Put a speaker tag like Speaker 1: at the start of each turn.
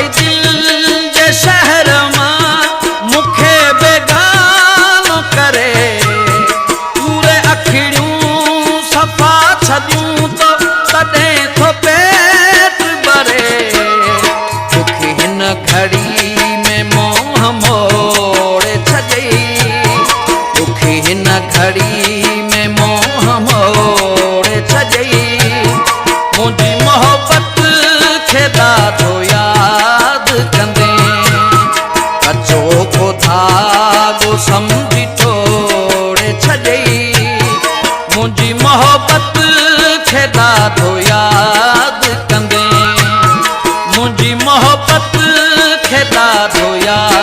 Speaker 1: भई दिल जे शहर मां मूंखे बेगानो करे पूरे अखिड़ियूं सफ़ा छॾियूं तो तॾहिं थो पेट भरे तोखे हिन घड़ी में मोह मोड़े छॾई तोखे हिन घड़ी में मोह मोड़े छॾई मुंहिंजी मोहबत खे ॾाढो यादि कंदे कचो को धागो सम्झी तोड़े छॾई मुंहिंजी मोहबत खे ॾाढो यादि कंदे मुंहिंजी मोहबत खे ॾाढो यादि